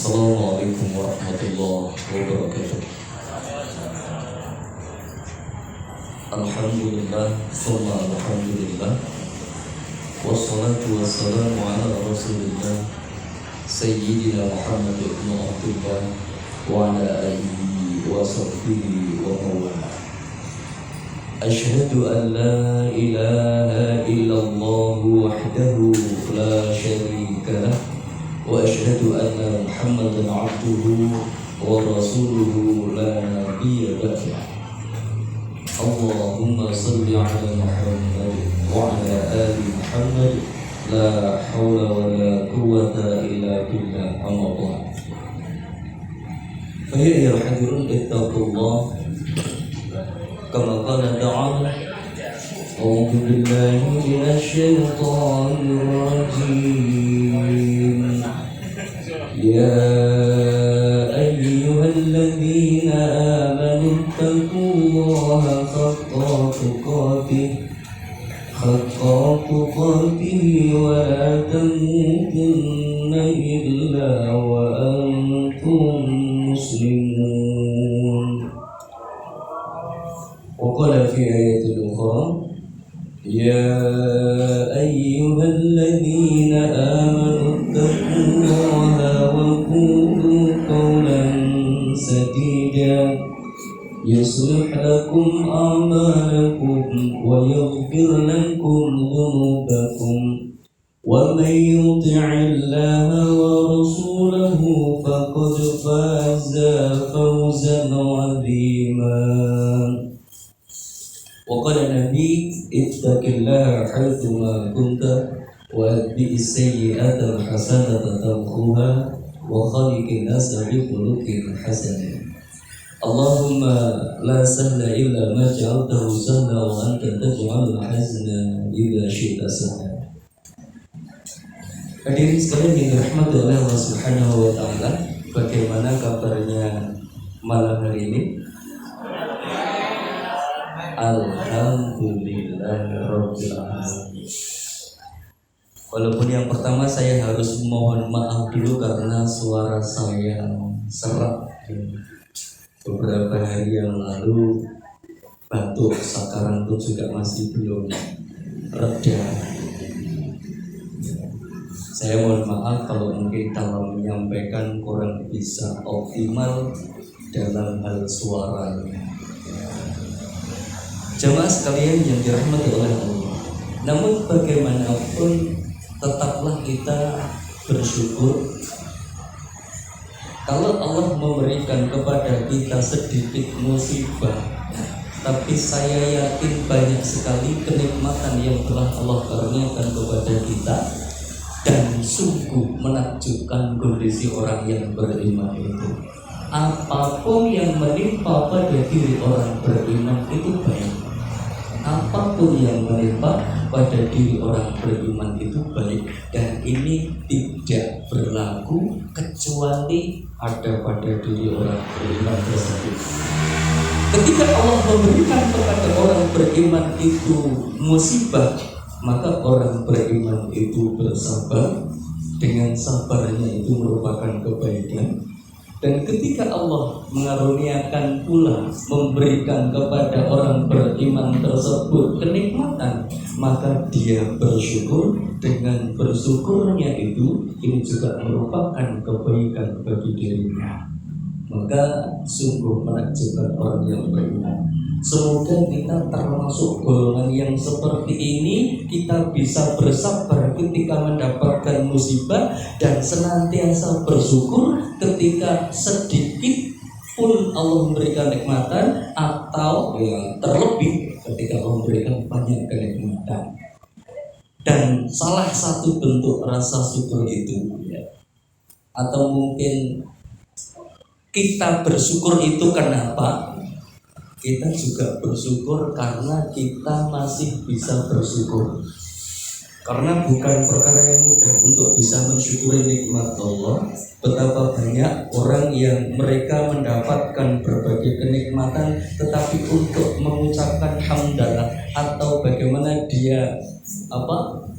Assalamualaikum warahmatullahi wabarakatuh. Alhamdulillah, summa alhamdulillah. Wassalatu wassalamu ala rasulillah Sayyidina Muhammad ibn Abdullah wa ala alihi wa sahbihi wa mawala. Ashhadu an la ilaha illallah wahdahu la syarika lah wa ashhadu anna Muhammadan abduhu wa rasuluhu la nabiyya ba'dah. Allahumma salli ala Muhammad wa ala ali Muhammad la hawla wa la quwwata illa billah amma ba'd. Fa ya ayyuhal hadirun ittaqullah kama qala ta'ala a'udzu billahi minasy syaithanir rajim. Ya ayyuhalladzina amanu taqullaha haqqa tuqatih wa la tamutunna illa wa antum muslimun. Wa qala fi ayatin ukhra ya ayyuhalladzina amanu taqullaha wa qulu qawlan sadida yuslih lakum a'malakum wa yaghfir lakum dhunubakum wa man yuti'illaha wa rasulahu faqad faza fawzan 'azima. Wa qala nabi ittaqillaha haitsuma kunta wa atbi'is sayyi'ata al-hasanata tamhuha wa khaliqin nasa bi khuluqin hasan. Allahumma la sahla illa ma ja'altahu sahla wa anta taj'alul hazna idza syi'ta sahla. Hadirin sekalian yang dirahmati oleh Allah Subhanahu wa taala, bagaimana kabarnya malam hari ini? Alhamdulillahirabbil alamin. Walaupun yang pertama saya harus mohon maaf dulu karena suara saya serak. Beberapa hari yang lalu batuk, sekarang pun juga masih belum reda. Saya mohon maaf kalau mungkin dalam menyampaikan kurang bisa optimal dalam hal suaranya. Jamaah sekalian yang dirahmati oleh Allah, namun bagaimanapun tetaplah kita bersyukur kalau Allah memberikan kepada kita sedikit musibah, tapi saya yakin banyak sekali kenikmatan yang telah Allah karuniakan kepada kita, dan sungguh menakjubkan kondisi orang yang beriman itu. Apapun yang menimpa pada diri orang beriman itu baik. Apapun yang menimpa pada diri orang beriman itu baik, dan ini tidak berlaku kecuali ada pada diri orang beriman tersebut. Ketika Allah memberikan kepada orang beriman itu musibah, maka orang beriman itu bersabar. Dengan sabarnya itu merupakan kebaikan. Dan ketika Allah mengaruniakan pula, memberikan kepada orang beriman tersebut kenikmatan, maka dia bersyukur. Dengan bersyukurnya itu, ini juga merupakan kebaikan bagi dirinya. Maka sungguh menakjubkan orang yang beriman. Semoga kita termasuk golongan yang seperti ini. Kita bisa bersabar ketika mendapatkan musibah, dan senantiasa bersyukur ketika sedikit pun Allah memberikan kenikmatan, atau yang terlebih ketika Allah memberikan banyak kenikmatan. Dan salah satu bentuk rasa syukur itu atau mungkin kita bersyukur itu kenapa? Kita juga bersyukur karena kita masih bisa bersyukur. Karena bukan perkara yang mudah untuk bisa mensyukuri nikmat Allah. Betapa banyak orang yang mereka mendapatkan berbagai kenikmatan, tetapi untuk mengucapkan hamdalah atau bagaimana dia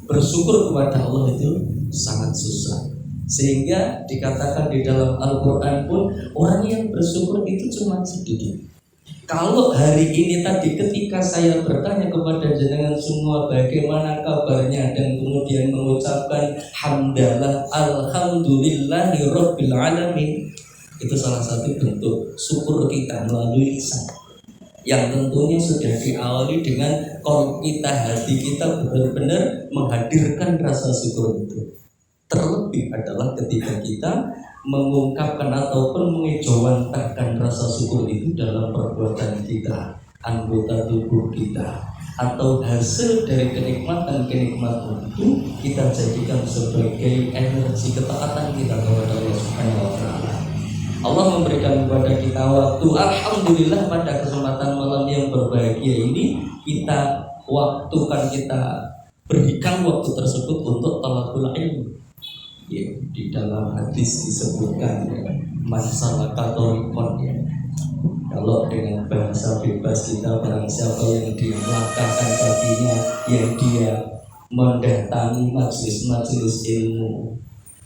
bersyukur kepada Allah itu sangat susah. Sehingga dikatakan di dalam Al-Quran pun orang yang bersyukur itu cuma sedikit. Kalau hari ini tadi ketika saya bertanya kepada jenengan semua bagaimana kabarnya dan kemudian mengucapkan hamdalah alhamdulillahi rabbil alamin, itu salah satu bentuk syukur kita melalui lisan, yang tentunya sudah diawali dengan qalb kita, hati kita benar-benar menghadirkan rasa syukur itu. Terlebih adalah ketika kita mengungkapkan ataupun mengejawantahkan rasa syukur itu dalam perbuatan kita, anggota tubuh kita, atau hasil dari kenikmatan-kenikmatan itu kita jadikan sebagai energi ketaatan kita kepada Allah Subhanahu wa taala. Allah memberikan kepada kita waktu, alhamdulillah pada kesempatan malam yang berbahagia ini kita waktukan, kita berikan waktu tersebut untuk talabul ilmu. Ya, di dalam hadis disebutkan man salaka thariqan, ya. Kalau dengan bahasa bebas kita, barang siapa yang dia melangkahkan kakinya, yang dia mendatangi majelis-majelis ilmu,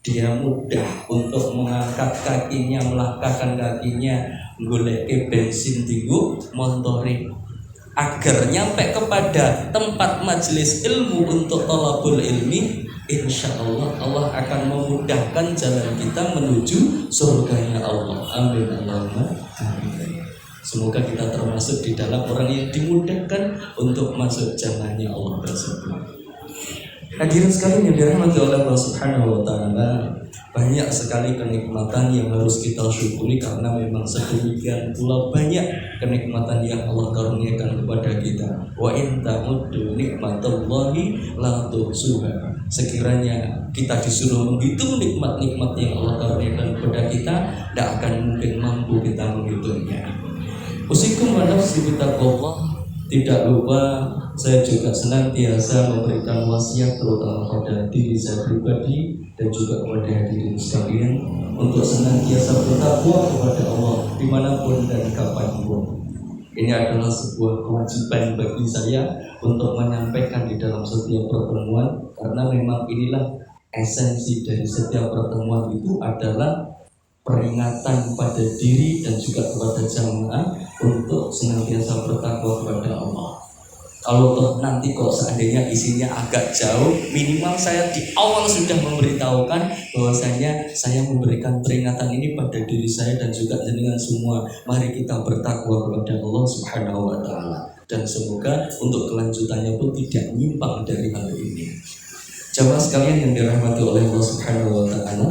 dia mudah untuk mengangkat kakinya, melangkahkan kakinya, golek bensin tinggu montore, agar nyampe kepada tempat majelis ilmu untuk thalabul ilmi. Insya Allah Allah akan memudahkan jalan kita menuju surganya Allah. Amin Allahumma amin. Semoga kita termasuk di dalam orang yang dimudahkan untuk masuk jalannya Allah tersebut. Hadirin sekalian yang dirahmati oleh Allah Subhanahu wa taala, banyak sekali kenikmatan yang harus kita syukuri karena memang sedemikian pula banyak kenikmatan yang Allah karuniakan kepada kita. Wa in ta'uddu nikmatallahi la tuhsuha. Sekiranya kita disuruh menghitung nikmat-nikmat yang Allah karuniakan kepada kita, tidak akan mungkin mampu kita menghitungnya. Usikum wa nafsi bittaqwallah. Tidak lupa saya juga senantiasa memberikan wasiat terutama pada diri saya pribadi dan juga kepada hadirin sekalian untuk senantiasa bertakwa kepada Allah dimanapun dan kapanpun. Ini adalah sebuah kewajiban bagi saya untuk menyampaikan di dalam setiap pertemuan, karena memang inilah esensi dari setiap pertemuan itu adalah peringatan pada diri dan juga kepada jamaah untuk senantiasa bertakwa kepada Allah. Kalau toh nanti kok seandainya isinya agak jauh, minimal saya di awal sudah memberitahukan bahwasanya saya memberikan peringatan ini pada diri saya dan juga dengan semua. Mari kita bertakwa kepada Allah Subhanahu wa taala, dan semoga untuk kelanjutannya pun tidak nyimpang dari hal ini. Jamaah sekalian yang dirahmati oleh Allah Subhanahu wa taala,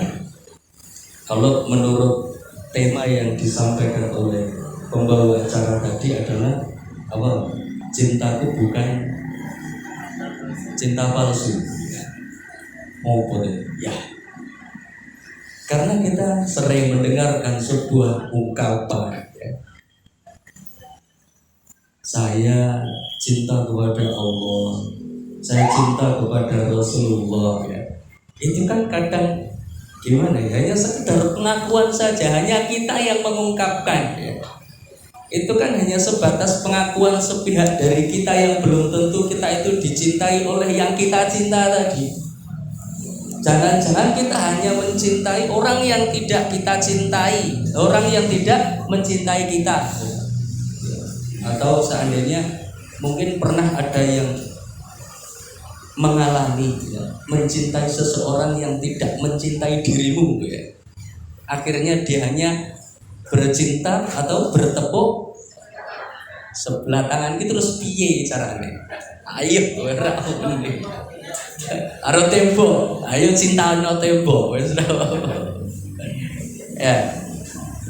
kalau menurut tema yang disampaikan oleh pembawa acara tadi adalah apa? Cintaku bukan cinta palsu. Mau boleh? Ya. Karena kita sering mendengarkan sebuah ungkapan, ya. Saya cinta kepada Allah, saya cinta kepada Rasulullah, ya. Itu kan kadang gimana ya? Hanya sekedar pengakuan saja, hanya kita yang mengungkapkan, ya. Itu kan hanya sebatas pengakuan sepihak dari kita yang belum tentu kita itu dicintai oleh yang kita cinta tadi. Jangan-jangan kita hanya mencintai orang yang tidak kita cintai, orang yang tidak mencintai kita. Atau seandainya mungkin pernah ada yang mengalami, ya, mencintai seseorang yang tidak mencintai dirimu, ya. Akhirnya dia hanya bercinta atau bertepuk sebelah tangan itu, terus piye caranya? Ayo ora ngene. Karo tempo, ayo cintano tempo wis. Ya.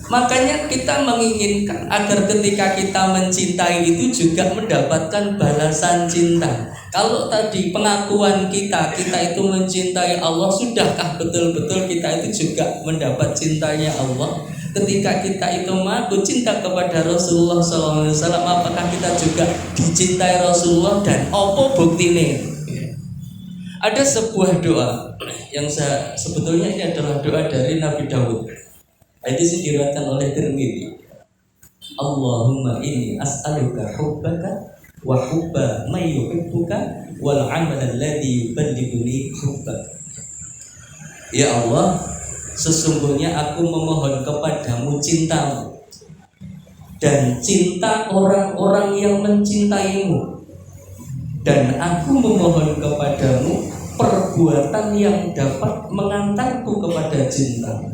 Makanya kita menginginkan agar ketika kita mencintai itu juga mendapatkan balasan cinta. Kalau tadi pengakuan kita itu mencintai Allah, sudahkah betul-betul kita itu juga mendapat cintanya Allah? Ketika kita itu mengaku cinta kepada Rasulullah SAW, apakah kita juga dicintai Rasulullah, dan apa buktine? Ada sebuah doa yang sebetulnya ini adalah doa dari Nabi Daud. Itu diriwayatkan oleh Tirmidzi. Allahumma inni as'aluka hubbaka wa hubba may yuhibbuka wal amal alladhi yuballighuni hubbaka. Ya Allah, sesungguhnya aku memohon kepadamu cintamu dan cinta orang-orang yang mencintaimu, dan aku memohon kepadamu perbuatan yang dapat mengantarku kepada cinta.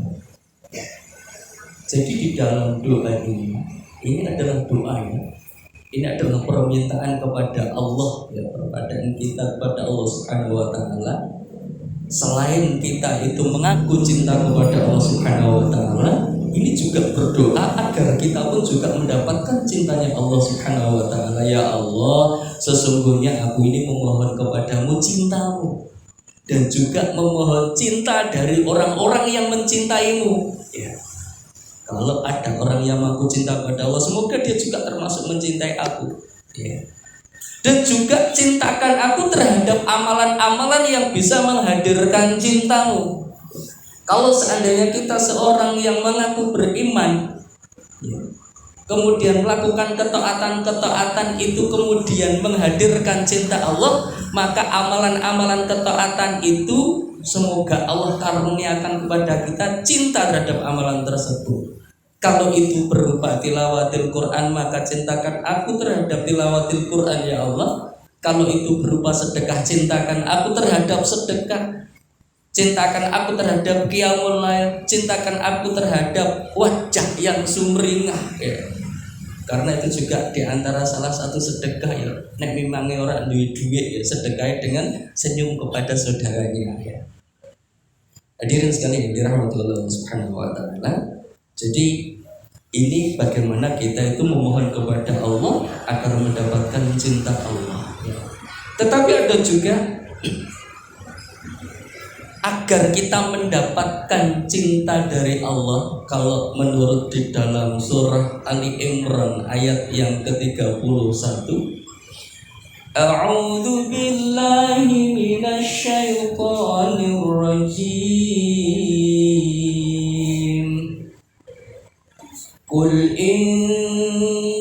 Jadi di dalam doa ini adalah doa ya. Ini adalah permintaan kepada Allah ya, permintaan kita kepada Allah Subhanahu wa taala. Selain kita itu mengaku cinta kepada Allah Subhanahu wa taala, ini juga berdoa agar kita pun juga mendapatkan cintanya Allah Subhanahu wa taala. Ya Allah, sesungguhnya aku ini memohon kepadamu cintamu dan juga memohon cinta dari orang-orang yang mencintaimu ya. Kalau ada orang yang mengaku cinta kepada Allah, semoga dia juga termasuk mencintai aku ya. Dan juga cintakan aku terhadap amalan-amalan yang bisa menghadirkan cintamu. Kalau seandainya kita seorang yang mengaku beriman ya, kemudian melakukan ketaatan-ketaatan itu kemudian menghadirkan cinta Allah, maka amalan-amalan ketaatan itu semoga Allah karuniakan kepada kita cinta terhadap amalan tersebut. Kalau itu berupa tilawatil Quran, maka cintakan aku terhadap tilawatil Quran ya Allah. Kalau itu berupa sedekah, cintakan aku terhadap sedekah. Cintakan aku terhadap qiyamul lail, cintakan aku terhadap wajah yang sumringah ya. Karena itu juga diantara salah satu sedekah ya. Nek mimange ora duwe duit ya, sedekah dengan senyum kepada saudaranya ya. Hadirin sekalian yang dirahmati Allah Subhanahu wa taala. Jadi ini bagaimana kita itu memohon kepada Allah agar mendapatkan cinta Allah ya. Tetapi ada juga agar kita mendapatkan cinta dari Allah. Kalau menurut di dalam surah Ali Imran ayat yang ke-31, A'udzu billahi minasyaitonir rajim. Qul in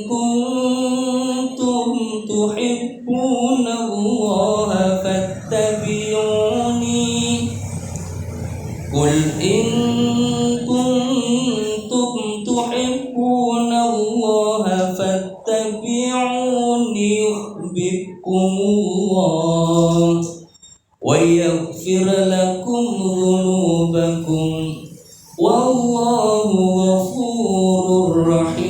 kuntum tuhibbunallaha fattabi'uni. Qul in kuntum tuhibbunallaha fattabi'uni yuhibbukumullah wa yaghfir lakum dzunubakum wallahu ghafurur rahim.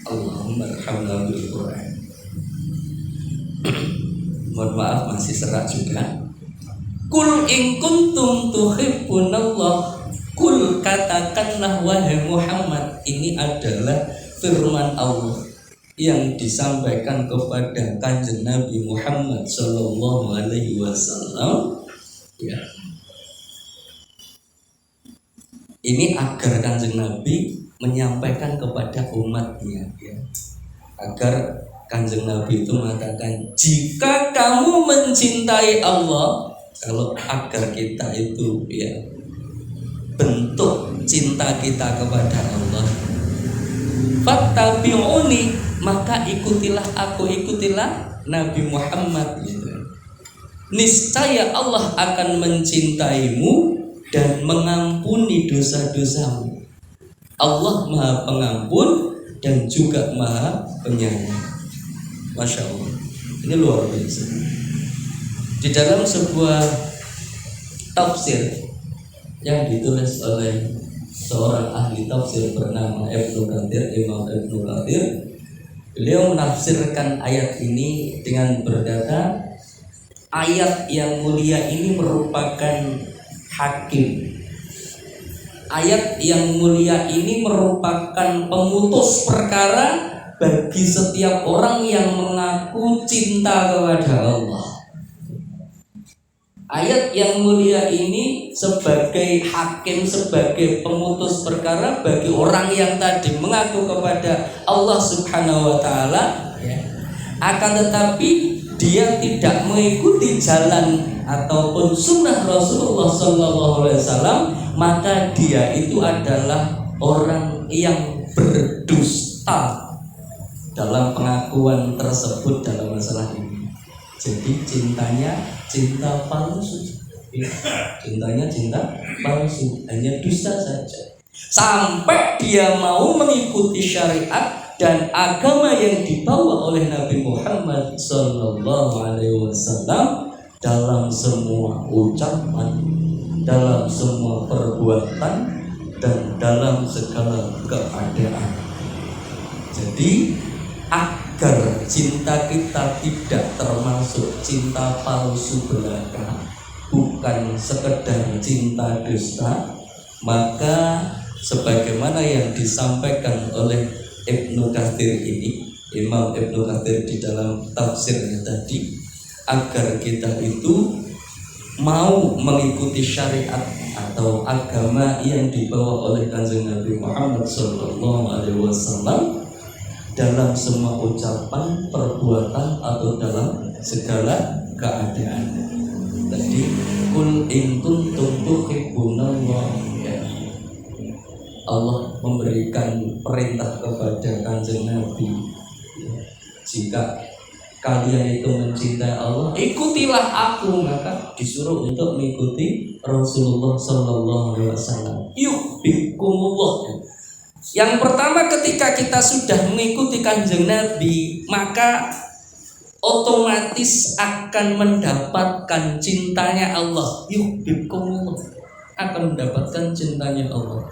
Allahumma arhamna bil Quran. Mohon maaf masih serak juga. Kul in kuntum tuhibbunallah. Kul, katakanlah wahai Muhammad. Ini adalah firman Allah yang disampaikan kepada Kanjeng Nabi Muhammad sallallahu alaihi wasallam ya. Ini agar Kanjeng Nabi menyampaikan kepada umatnya ya. Agar Kanjeng Nabi itu mengatakan, jika kamu mencintai Allah, kalau agar kita itu ya bentuk cinta kita kepada Allah, fattabi'uni, maka ikutilah aku, ikutilah Nabi Muhammad gitu. Niscaya Allah akan mencintaimu dan mengampuni dosa-dosamu. Allah Maha Pengampun dan juga Maha Penyayang. Masya Allah, ini luar biasa. Di dalam sebuah tafsir yang ditulis oleh seorang ahli tafsir bernama Ibnu Katsir, Imam Ibnu Katsir, beliau menafsirkan ayat ini dengan berkata, ayat yang mulia ini merupakan hakim. Ayat yang mulia ini merupakan pemutus perkara bagi setiap orang yang mengaku cinta kepada Allah. Ayat yang mulia ini sebagai hakim, sebagai pemutus perkara bagi orang yang tadi mengaku kepada Allah Subhanahu wa taala ya. Akan tetapi dia tidak mengikuti jalan ataupun sunnah Rasulullah SAW, maka dia itu adalah orang yang berdusta dalam pengakuan tersebut dalam masalah ini. Jadi cintanya cinta palsu tapi cintanya cinta palsu, hanya dusta saja. Sampai dia mau mengikuti syariat dan agama yang dibawa oleh Nabi Muhammad SAW dalam semua ucapan, dalam semua perbuatan, dan dalam segala keadaan. Jadi agar cinta kita tidak termasuk cinta palsu belaka, bukan sekedar cinta dusta, maka sebagaimana yang disampaikan oleh Ibnu Katsir ini, Imam Ibnu Katsir di dalam tafsirnya tadi, agar kita itu mau mengikuti syariat atau agama yang dibawa oleh Kanjeng Nabi Muhammad SAW dalam semua ucapan, perbuatan, atau dalam segala keadaan. Tadi kul in kuntum tuhibbunallah, ya. Allah memberikan perintah kepada Kanjeng Nabi, jika kalian itu mencintai Allah, ikutilah aku. Maka disuruh untuk mengikuti Rasulullah Sallallahu Alaihi Wasallam. Yuhibbukumullah. Yang pertama, ketika kita sudah mengikuti Kanjeng Nabi, maka otomatis akan mendapatkan cintanya Allah. Yuhibbukumullah, akan mendapatkan cintanya Allah.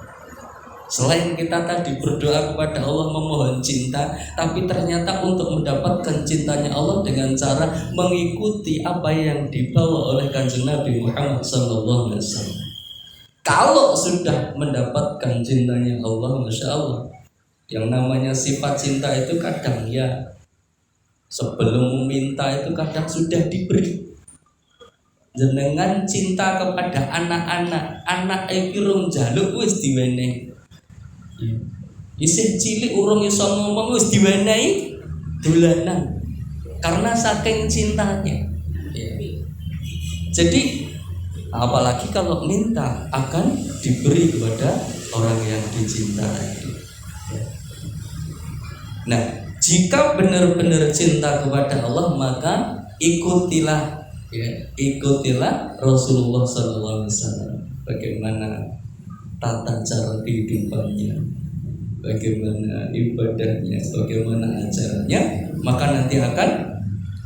Selain kita tadi berdoa kepada Allah memohon cinta, tapi ternyata untuk mendapatkan cintanya Allah dengan cara mengikuti apa yang dibawa oleh Kanjeng Nabi Muhammad SAW. Kalau sudah mendapatkan cintanya Allah, Masya Allah, yang namanya sifat cinta itu kadang ya sebelum meminta itu kadang sudah diberi. Jenengan cinta kepada anak-anak, anak ekirung jaluk wis diwenehi. Isih cilik urung iso ngomong wis diwenehi dolanan karena saking cintanya. Jadi apalagi kalau minta akan diberi kepada orang yang dicintai. Nah, jika benar-benar cinta kepada Allah, maka ikutilah Rasulullah SAW. Bagaimana tata cara kehidupannya, bagaimana ibadahnya, bagaimana acaranya, maka nanti akan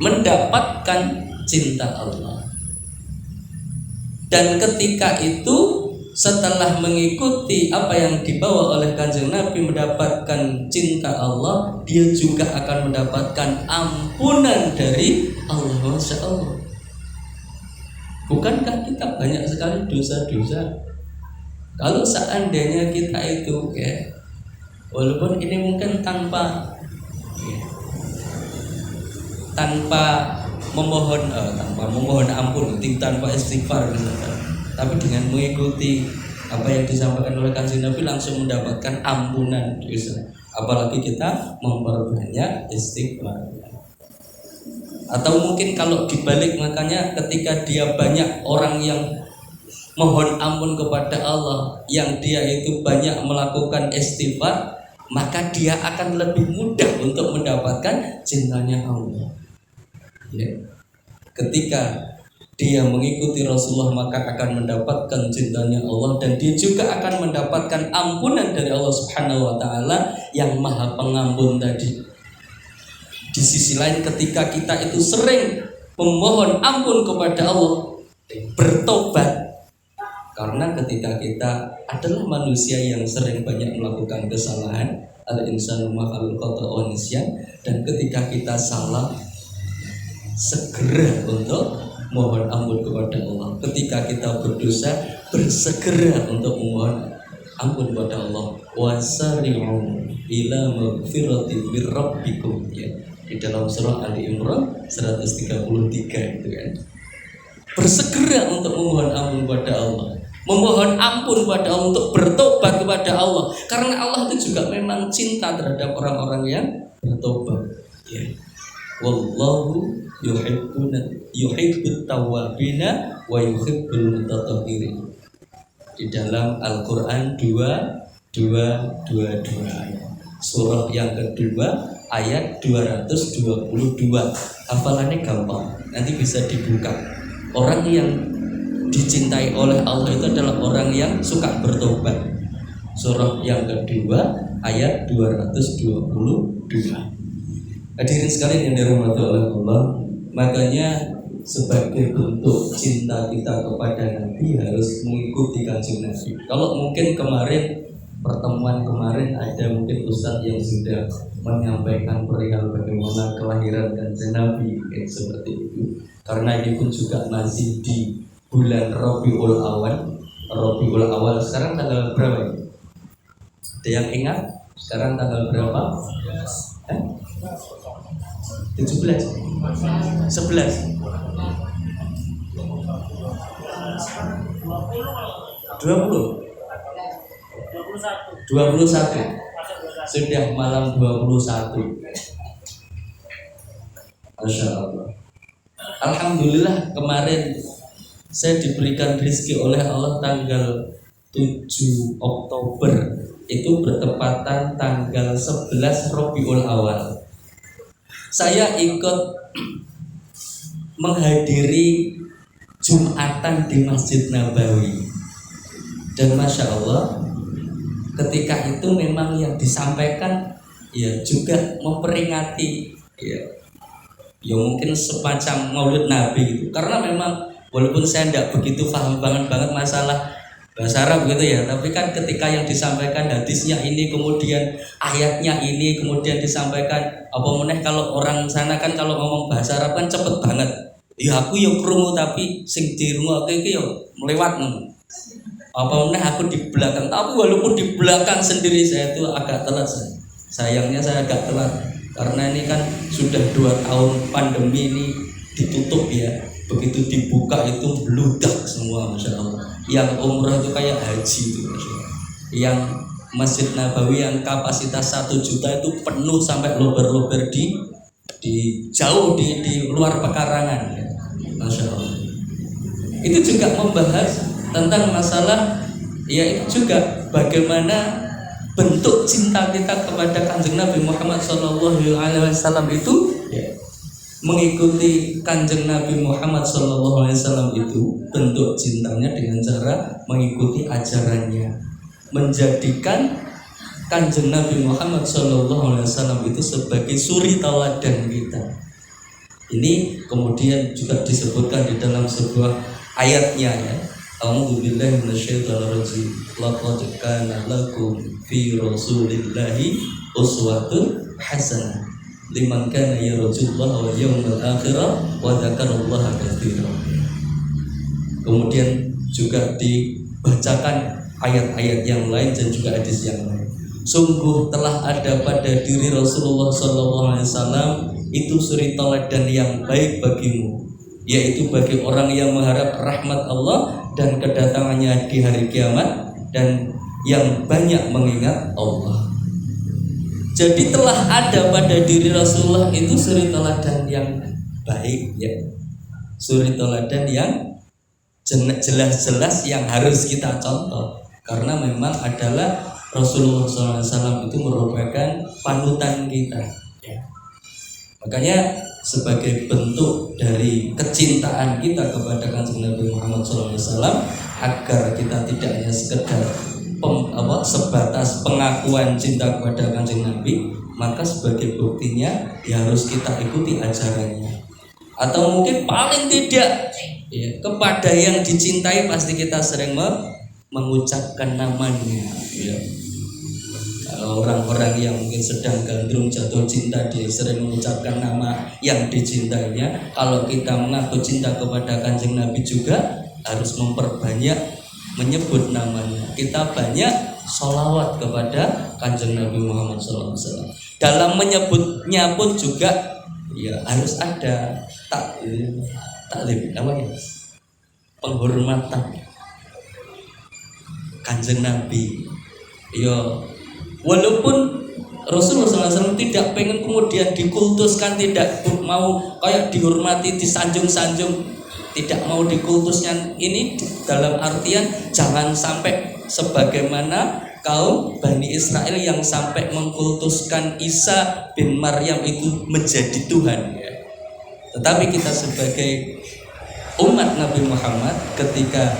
mendapatkan cinta Allah. Dan ketika itu, setelah mengikuti apa yang dibawa oleh Kanjeng Nabi, mendapatkan cinta Allah, dia juga akan mendapatkan ampunan dari Allah. Masya Allah. Bukankah kita banyak sekali dosa-dosa? Kalau seandainya kita itu walaupun ini mungkin tanpa memohon ampun, tanpa istighfar misalkan, tapi dengan mengikuti apa yang disampaikan oleh Kanjeng Nabi langsung mendapatkan ampunan dosa. Apalagi kita memperbanyak istighfar. Atau mungkin kalau dibalik, makanya ketika dia banyak orang yang mohon ampun kepada Allah, yang dia itu banyak melakukan istighfar, maka dia akan lebih mudah untuk mendapatkan cintanya Allah. Ketika dia mengikuti Rasulullah, maka akan mendapatkan cintanya Allah, dan dia juga akan mendapatkan ampunan dari Allah Subhanahu wa Ta'ala yang Maha Pengampun tadi. Di sisi lain, ketika kita itu sering memohon ampun kepada Allah, bertobat. Karena ketika kita adalah manusia yang sering banyak melakukan kesalahan, al-insanu ma'al khata'un nisyan, dan ketika kita salah, segera untuk mohon ampun kepada Allah. Ketika kita berdosa, bersegera untuk memohon ampun kepada Allah. Wasari'u ila magfiratin mir rabbikum, ya, di dalam surah Ali Imran 133 itu kan. Bersegera untuk memohon ampun kepada Allah, memohon ampun kepada Allah, untuk bertobat kepada Allah, karena Allah itu juga memang cinta terhadap orang-orang yang bertobat. Ya. Wallahu yuhibbut tawwabina wa yuhibbul mutatahhirin. Di dalam Al-Qur'an 2:22, surah yang kedua ayat 222. Hafalannya gampang, nanti bisa dibuka. Orang yang dicintai oleh Allah itu adalah orang yang suka bertobat. Surah yang kedua ayat 222. Hadirin sekalian yang dirahmati oleh Allah, makanya sebagai bentuk cinta kita kepada Nabi harus mengikuti Kanjeng Nabi. Kalau mungkin pertemuan kemarin ada mungkin Ustadz yang sudah menyampaikan perihal bagaimana kelahiran Kanjeng Nabi seperti itu. Karena ini pun juga masih di bulan Rabiul Awal. Rabiul Awal sekarang tanggal berapa ya? Ada yang ingat? Sekarang tanggal berapa? 17? 11? 21 sudah malam 21. Masya Allah. Alhamdulillah kemarin saya diberikan rezeki oleh Allah tanggal 7 Oktober itu bertepatan tanggal 11 Rabiul Awal. Saya ikut menghadiri Jumatan di Masjid Nabawi. Dan Masya Allah, ketika itu memang yang disampaikan ya juga memperingati ya mungkin semacam Maulid Nabi gitu. Karena memang walaupun saya tidak begitu paham banget masalah bahasa Arab gitu ya, tapi kan ketika yang disampaikan hadisnya ini, kemudian ayatnya ini, kemudian disampaikan apa meneh kalau orang sana kan kalau ngomong bahasa Arab kan cepet banget. Ya aku yang krungu tapi sing dirungokke iki yo melewat. Apa meneh aku di belakang, tapi walaupun di belakang sendiri saya itu agak telat. Sayangnya saya agak telat karena ini kan sudah 2 tahun pandemi ini ditutup ya. Begitu dibuka itu beludak semua, Masya Allah. Yang umrah itu kayak haji itu, Masya Allah. Yang Masjid Nabawi yang kapasitas 1 juta itu penuh sampai lober-lober di jauh di luar pekarangan ya. Masya Allah. Itu juga membahas tentang masalah ya itu juga bagaimana bentuk cinta kita kepada Kanjeng Nabi Muhammad SAW itu ya, mengikuti Kanjeng Nabi Muhammad SAW itu bentuk cintanya dengan cara mengikuti ajarannya, menjadikan Kanjeng Nabi Muhammad SAW itu sebagai suri tauladan kita. Ini kemudian juga disebutkan di dalam sebuah ayatnya ya. A'udzubillahi minasyaitonirrajim. Laqad kana lakum fi Rasulillahi uswatun hasanah liman kana yarjullaha wal yawmal akhir wa dzakarallaha katsiran. Kemudian juga dibacakan ayat-ayat yang lain dan juga hadis yang lain. Sungguh telah ada pada diri Rasulullah SAW itu suri tauladan yang baik bagimu, yaitu bagi orang yang mengharap rahmat Allah dan kedatangannya di hari kiamat dan yang banyak mengingat Allah. Jadi telah ada pada diri Rasulullah itu suri tauladan yang baik ya, suri tauladan yang jelas-jelas yang harus kita contoh, karena memang adalah Rasulullah SAW itu merupakan panutan kita ya. Makanya sebagai bentuk dari kecintaan kita kepada Kanjeng Nabi Muhammad SAW, agar kita tidak hanya sekedar sebatas pengakuan cinta kepada Kanjeng Nabi, maka sebagai buktinya ya harus kita ikuti ajarannya. Atau mungkin paling tidak ya, kepada yang dicintai pasti kita sering mengucapkan namanya ya. Orang-orang yang mungkin sedang gandrung jatuh cinta, dia sering mengucapkan nama yang dicintainya. Kalau kita mengaku cinta kepada Kanjeng Nabi juga harus memperbanyak menyebut namanya. Kita banyak sholawat kepada Kanjeng Nabi Muhammad SAW. Dalam menyebutnya pun juga ya harus ada taklim apa ya, penghormatan Kanjeng Nabi ya. Walaupun Rasulullah SAW tidak pengen kemudian dikultuskan, tidak mau kayak dihormati, disanjung-sanjung, tidak mau dikultusnya. Ini dalam artian jangan sampai sebagaimana kaum Bani Israel yang sampai mengkultuskan Isa bin Maryam itu menjadi Tuhan ya. Tetapi kita sebagai umat Nabi Muhammad ketika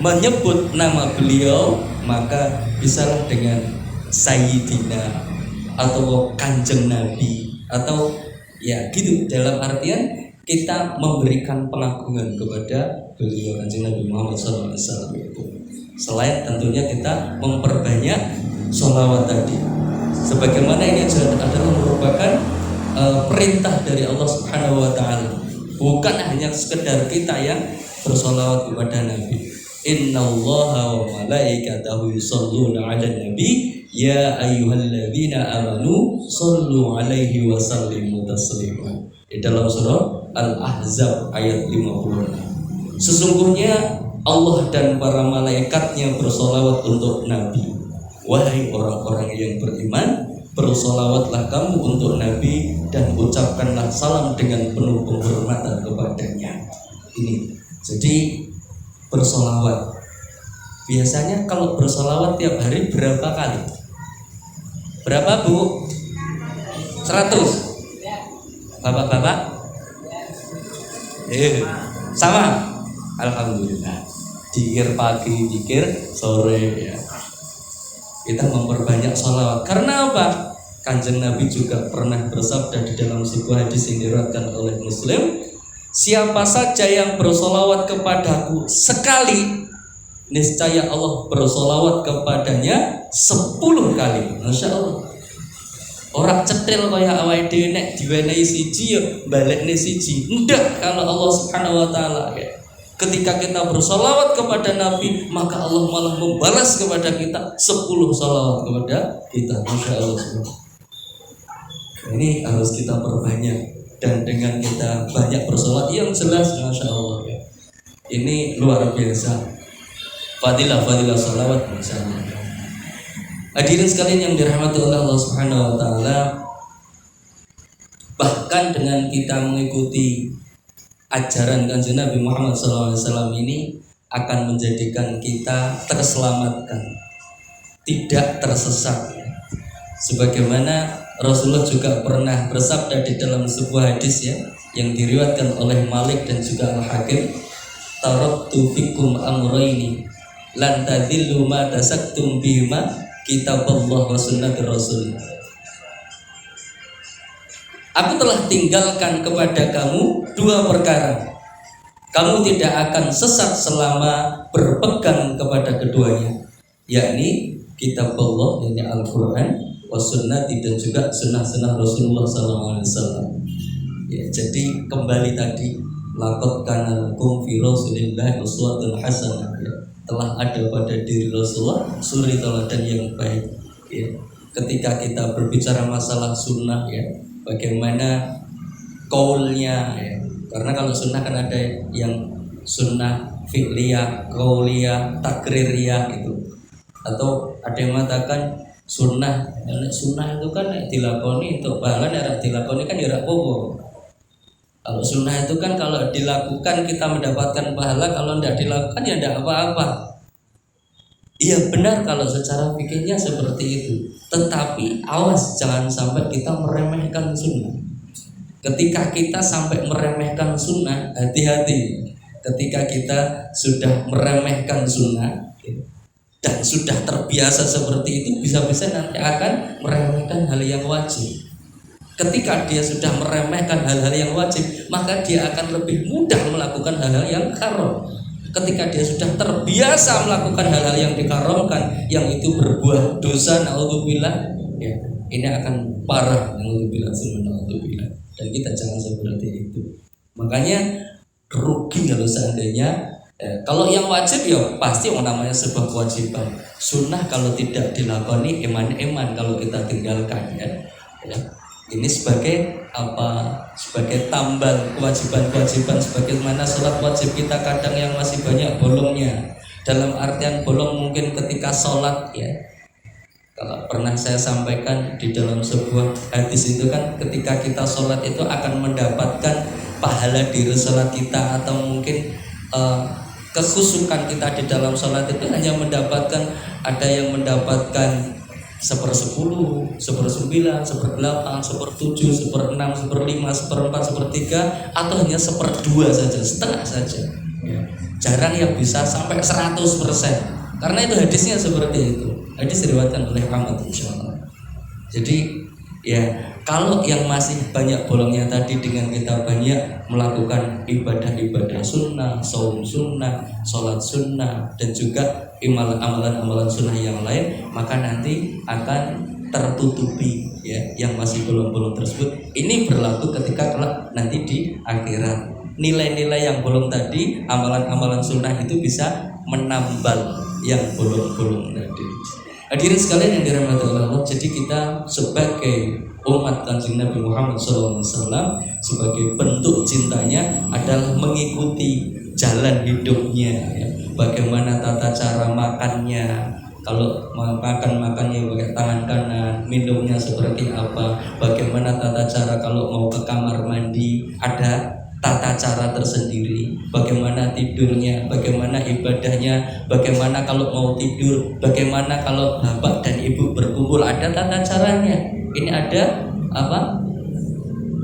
menyebut nama beliau maka bisalah dengan Sayyidina atau Kanjeng Nabi atau ya gitu, dalam artian kita memberikan pengagungan kepada beliau Kanjeng Nabi Muhammad SAW itu. Selain tentunya kita memperbanyak sholawat tadi, sebagaimana ini adalah merupakan perintah dari Allah Subhanahu Wa Taala, bukan hanya sekedar kita yang bersolawat kepada Nabi. Innallaha wa malaikatahu yusholluna 'alan nabi ya ayyuhalladzina amanu shollu 'alaihi wa sallimu taslima. Di dalam surah Al-Ahzab ayat 56. Sesungguhnya Allah dan para malaikatnya bersolawat untuk Nabi. Wahai orang-orang yang beriman, bersolawatlah kamu untuk Nabi dan ucapkanlah salam dengan penuh penghormatan kepadanya. Ini jadi bersolawat. Biasanya kalau bersolawat tiap hari berapa kali? Berapa Bu? 100? Bapak-bapak? Sama? Alhamdulillah. Zikir pagi, zikir sore ya. Kita memperbanyak sholawat. Karena apa? Kanjeng Nabi juga pernah bersabda di dalam sebuah hadis yang diriwayatkan oleh Muslim, siapa saja yang bersolawat kepadaku sekali, niscaya Allah bersolawat kepadanya 10 kali. Masya Allah. Orang cetil kaya awake dhewe nek diwenehi siji ya balekne siji. Ndak, kalau Allah Subhanahu Wa Taala ya. Ketika kita bersolawat kepada Nabi, maka Allah malah membalas kepada kita 10 solawat kepada kita. Masya Allah. Ini harus kita perbanyak, dan dengan kita banyak bersolawat yang jelas, Masya Allah ya. Ini luar biasa. Fadilah solawat misalnya. Hadirin sekalian yang dirahmati oleh Allah Subhanahu Wa Taala, bahkan dengan kita mengikuti ajaran Kanjeng Nabi Muhammad SAW ini akan menjadikan kita terselamatkan, tidak tersesat. Sebagaimana Rasulullah juga pernah bersabda di dalam sebuah hadis ya, yang diriwayatkan oleh Malik dan juga Al-Hakim, taraktu fikum amrayni lan tadillu ma tasaktum bihima kitaballah wa sunnati Rasulillah. Aku telah tinggalkan kepada kamu 2 perkara. Kamu tidak akan sesat selama berpegang kepada keduanya, yakni kitab Allah, yakni Al-Quran, wa sunnati, dan juga sunnah-sunnah Rasulullah SAW. Ya, jadi kembali tadi, laqad kana lakum fi Rasulillahi uswatun hasanah. Ya, telah ada pada diri Rasulullah suri teladan yang baik. Ya, ketika kita berbicara masalah sunnah ya, bagaimana kaulnya ya. Karena kalau sunnah kan ada yang sunnah fi'liyah, qauliyah, takririyah itu. Atau ada yang mengatakan sunnah itu kan dilakoni untuk pahala, nek dilakoni kan ya ora apa-apa. Kalau sunnah itu kan kalau dilakukan kita mendapatkan pahala, kalau tidak dilakukan ya tidak apa-apa. Iya benar kalau secara fikihnya seperti itu. Tetapi awas, jangan sampai kita meremehkan sunnah. Ketika kita sampai meremehkan sunnah, hati-hati. Ketika kita sudah meremehkan sunnah dan sudah terbiasa seperti itu, bisa-bisa nanti akan meremehkan hal yang wajib. Ketika dia sudah meremehkan hal-hal yang wajib, maka dia akan lebih mudah melakukan hal-hal yang haram. Ketika dia sudah terbiasa melakukan hal-hal yang diharamkan, yang itu berbuah dosa, naudzubillah, ya, ini akan parah, naudzubillah, naudzubillah. Dan kita jangan seperti itu. Makanya rugi kalau seandainya kalau yang wajib ya pasti namanya sebuah kewajiban. Sunnah kalau tidak dilakoni eman-eman kalau kita tinggalkan ya. Ini sebagai apa? Sebagai tambal kewajiban-kewajiban, sebagaimana sholat wajib kita kadang yang masih banyak bolongnya. Dalam artian bolong mungkin ketika sholat ya. Kalau pernah saya sampaikan di dalam sebuah hadis itu kan, ketika kita sholat itu akan mendapatkan pahala diri sholat kita, atau mungkin kekhusukan kita di dalam sholat itu hanya mendapatkan, ada yang mendapatkan 1/10, 1/9, 1/8, 1/7, 1/6, 1/5, 1/4, 1/3, atau hanya 1/2 saja, setengah saja. Ya. Jarang yang bisa sampai 100%. Karena itu hadisnya seperti itu. Hadis diriwayatkan oleh Ahmad insyaallah. Jadi ya, kalau yang masih banyak bolongnya tadi dengan kita banyak melakukan ibadah-ibadah sunnah, saum sunnah, sholat sunnah, dan juga amalan-amalan sunnah yang lain, maka nanti akan tertutupi ya yang masih bolong-bolong tersebut. Ini berlaku ketika kelak nanti di akhirat. Nilai-nilai yang bolong tadi, amalan-amalan sunnah itu bisa menambal yang bolong-bolong tadi. Hadirin sekalian yang dirahmati Allah, jadi kita sebagai umat Kanjeng Nabi Muhammad SAW sebagai bentuk cintanya adalah mengikuti jalan hidupnya ya. Bagaimana tata cara makannya, kalau makannya pakai tangan kanan, minumnya seperti apa, bagaimana tata cara kalau mau ke kamar mandi, ada tata cara tersendiri, bagaimana tidurnya, bagaimana ibadahnya, bagaimana kalau mau tidur, bagaimana kalau bapak dan ibu berkumpul, ada tata caranya. Ini ada apa?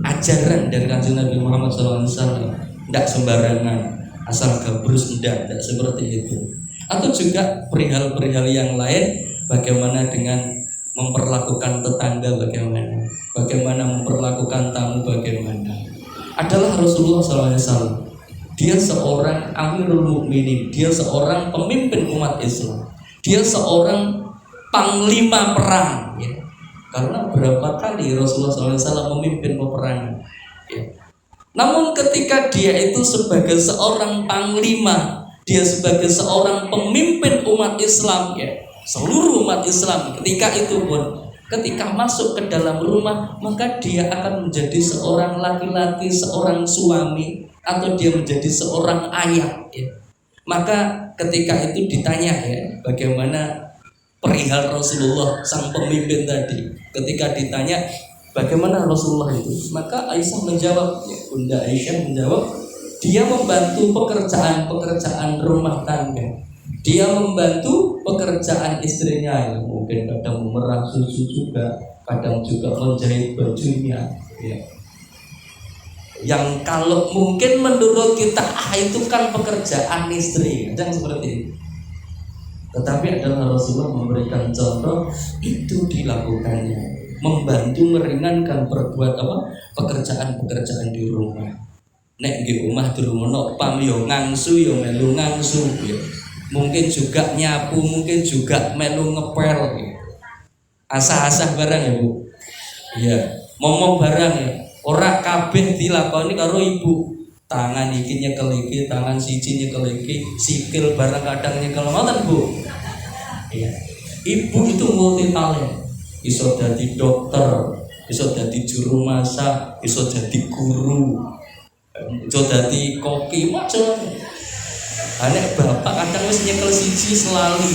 Ajaran dari Kanjeng Nabi Muhammad SAW. Tidak sembarangan, asal gabrus, tidak seperti itu. Atau juga perihal-perihal yang lain, bagaimana dengan memperlakukan tetangga, bagaimana memperlakukan tamu, bagaimana. Adalah Rasulullah SAW. Dia seorang Amirul Mukminin, dia seorang pemimpin umat Islam, dia seorang panglima perang ya. Karena berapa kali Rasulullah SAW memimpin peperangan ya. Namun ketika dia itu sebagai seorang panglima, dia sebagai seorang pemimpin umat Islam ya, seluruh umat Islam, ketika itu pun ketika masuk ke dalam rumah, maka dia akan menjadi seorang laki-laki, seorang suami, atau dia menjadi seorang ayah ya. Maka ketika itu ditanya ya, bagaimana perihal Rasulullah sang pemimpin tadi, ketika ditanya bagaimana Rasulullah itu, maka Aisyah menjawab ya, Bunda Aisyah menjawab, dia membantu pekerjaan rumah tangga, dia membantu pekerjaan istrinya ya, mungkin kadang memerah susu juga, kadang juga menjahit bajunya ya. Yang kalau mungkin menurut kita itu kan pekerjaan istri, kadang seperti itu. Tetapi adalah Rasulullah memberikan contoh itu dilakukannya, membantu meringankan pekerjaan di rumah. Nek di rumah di rumah pam yo ngangsu yo melu ngangsu ya. Mungkin juga nyapu, mungkin juga melu ngepel ya. Asah-asah barang ya Bu. Ya, momong barang ya. Ora kabeh dilakoni karo ibu. Tangan iki nyekel iki, tangan siji nyekel iki, sikil barang kadang nyekel ngoten Bu. Ya. Ibu itu multi talent. Iso dadi dokter, iso dadi juru masak, iso dadi guru, iso dadi koki, macam. Anek bapak kadang wis nyekel siji selalu.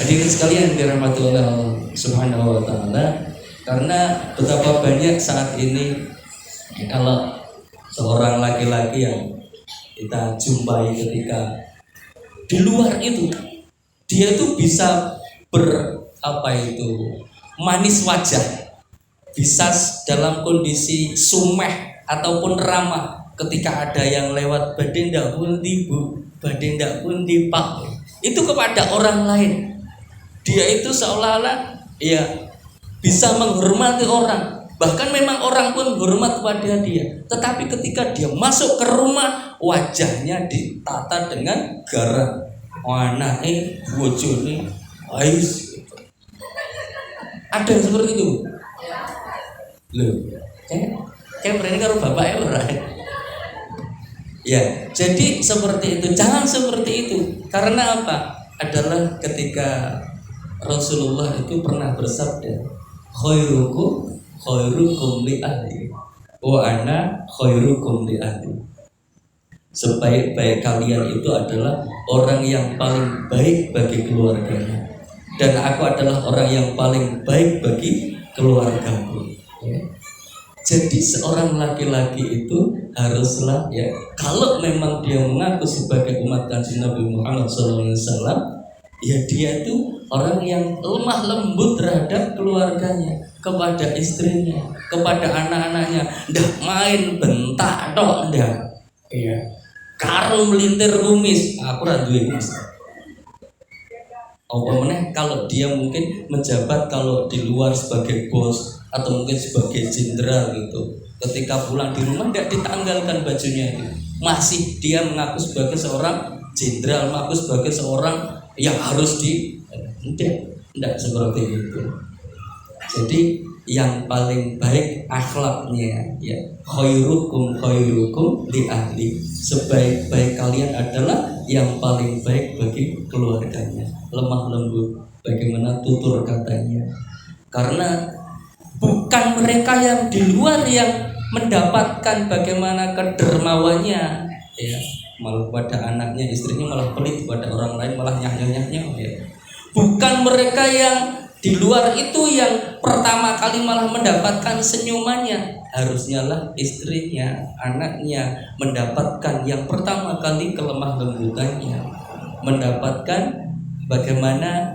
Hadirin sekalian dirahmati oleh Allah Subhanahu wa taala, karena betapa banyak saat ini kalau seorang laki-laki yang kita jumpai ketika di luar itu, dia itu bisa manis wajah, bisa dalam kondisi sumeh ataupun ramah. Ketika ada yang lewat, badenda pundi Bu, badenda pundi Pak, itu kepada orang lain. Dia itu seolah-olah ya bisa menghormati orang, bahkan memang orang pun hormat kepada dia. Tetapi ketika dia masuk ke rumah, wajahnya ditata dengan garang, anake bojone ais. Ada yang seperti itu loh, kayak berani karo bapaknya ora. Ya, jadi seperti itu. Jangan seperti itu. Karena apa? Adalah ketika Rasulullah itu pernah bersabda, khairukum li ahli wa ana khairukum li ahli. Sebaik-baik kalian itu adalah orang yang paling baik bagi keluarganya, dan aku adalah orang yang paling baik bagi keluargaku. Ya. Jadi seorang laki-laki itu haruslah ya, kalau memang dia mengaku sebagai umat Kanjeng Nabi Muhammad SAW, Ya dia itu orang yang lemah lembut terhadap keluarganya, kepada istrinya, kepada anak-anaknya. Ndak main bentak tok ndak. Iya. Karo melintir kumis, aku ra duwe Mas. Apa meneh kalau dia mungkin menjabat kalau di luar sebagai bos atau mungkin sebagai jenderal gitu. Ketika pulang di rumah tidak ditanggalkan bajunya itu. Masih dia mengaku sebagai seorang jenderal, mengaku sebagai seorang yang harus tidak seperti itu. Jadi yang paling baik akhlaknya ya, khairukum li ahli, sebaik-baik kalian adalah yang paling baik bagi keluarganya. Lemah lembut, bagaimana tutur katanya. Karena bukan mereka yang di luar yang mendapatkan bagaimana kedermawannya ya, malah pada anaknya, istrinya malah pelit, pada orang lain malah nyah-nyah ya. Bukan mereka yang di luar itu yang pertama kali malah mendapatkan senyumannya. Harusnya lah istrinya, anaknya mendapatkan yang pertama kali kelemah lembutannya, mendapatkan bagaimana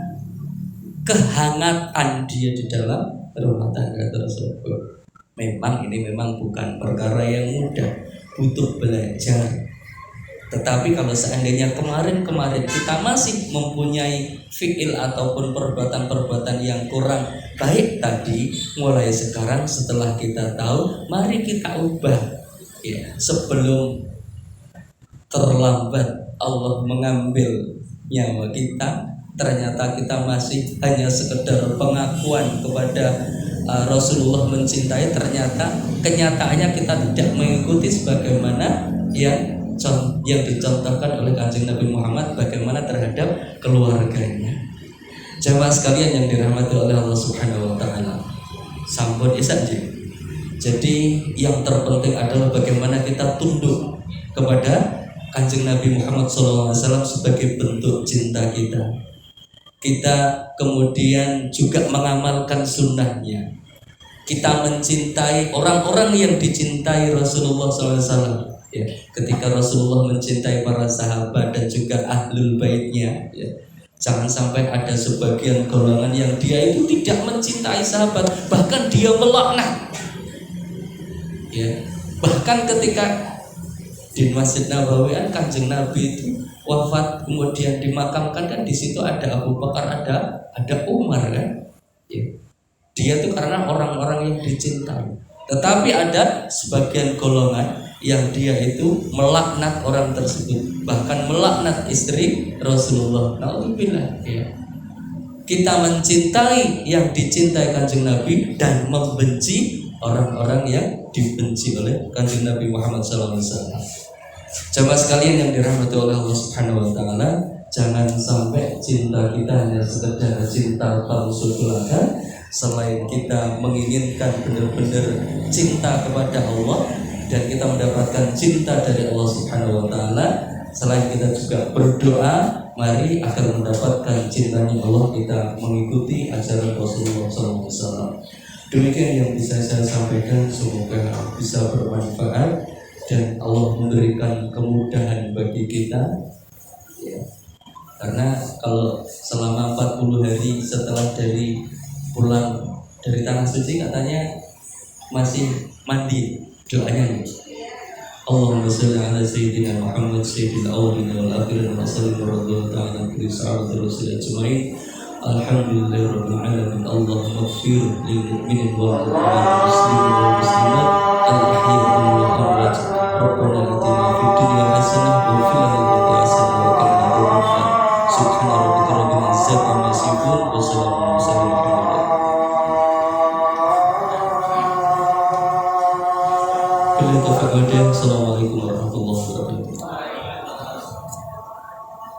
kehangatan dia di dalam rumah tangga tersebut. Ini memang bukan perkara yang mudah, butuh belajar. Tetapi kalau seandainya kemarin kita masih mempunyai fi'il ataupun perbuatan-perbuatan yang kurang baik tadi, mulai sekarang setelah kita tahu, mari kita ubah ya, sebelum terlambat Allah mengambil nyawa kita. Ternyata kita masih hanya sekedar pengakuan kepada Rasulullah mencintai, ternyata kenyataannya kita tidak mengikuti sebagaimana yang dicontohkan oleh Kanjeng Nabi Muhammad bagaimana terhadap keluarganya. Jamaah sekalian yang dirahmati oleh Allah Subhanahu wa taala. Sampun isaje. Jadi yang terpenting adalah bagaimana kita tunduk kepada Kanjeng Nabi Muhammad SAW sebagai bentuk cinta kita. Kita kemudian juga mengamalkan sunnahnya. Kita mencintai orang-orang yang dicintai Rasulullah SAW. Ya, ketika Rasulullah mencintai para sahabat dan juga ahlul baitnya ya, jangan sampai ada sebagian golongan yang dia itu tidak mencintai sahabat, bahkan dia melaknat ya. Bahkan ketika di Masjid Nabawi Kanjeng Nabi itu wafat kemudian dimakamkan, kan di situ ada Abu Bakar, ada Umar kan ya. Dia itu karena orang-orang yang dicintai. Tetapi ada sebagian golongan yang dia itu melaknat orang tersebut, bahkan melaknat istri Rasulullah. Nauzubillah ya. Kita mencintai yang dicintai Kanjeng Nabi dan membenci orang-orang yang dibenci oleh Kanjeng Nabi Muhammad SAW. Jamaah sekalian yang dirahmati oleh Allah Subhanahu wa taala, jangan sampai cinta kita hanya sekedar cinta palsu belaka. Selain kita menginginkan benar-benar cinta kepada Allah dan kita mendapatkan cinta dari Allah Subhanahu wa taala, selain kita juga berdoa, mari agar mendapatkan cintanya Allah kita mengikuti ajaran Rasulullah SAW. Demikian yang bisa saya sampaikan, semoga bisa bermanfaat dan Allah memberikan kemudahan bagi kita ya. Karena kalau selama 40 hari setelah dari pulang dari tanah suci katanya masih mandi, doanya nih, Allahumma sholli ala sayyidina Muhammad sayyidil awwalin wal akhirin wa sallim radhiyallahu ta'ala bi sahabatir rasul ajmain. Alhamdulillahirabbil alamin. Allahumma ighfir lil mu'minin wal muslimin wal muslimat al-ahya'i wal amwat. Rabbana atina fid dunya hasanah wa fil akhirati hasanah wa qina adzabannar. Subhana rabbika rabbil izzati amma yasifun wa salamun alal mursalin. Assalamualaikum warahmatullahi wabarakatuh.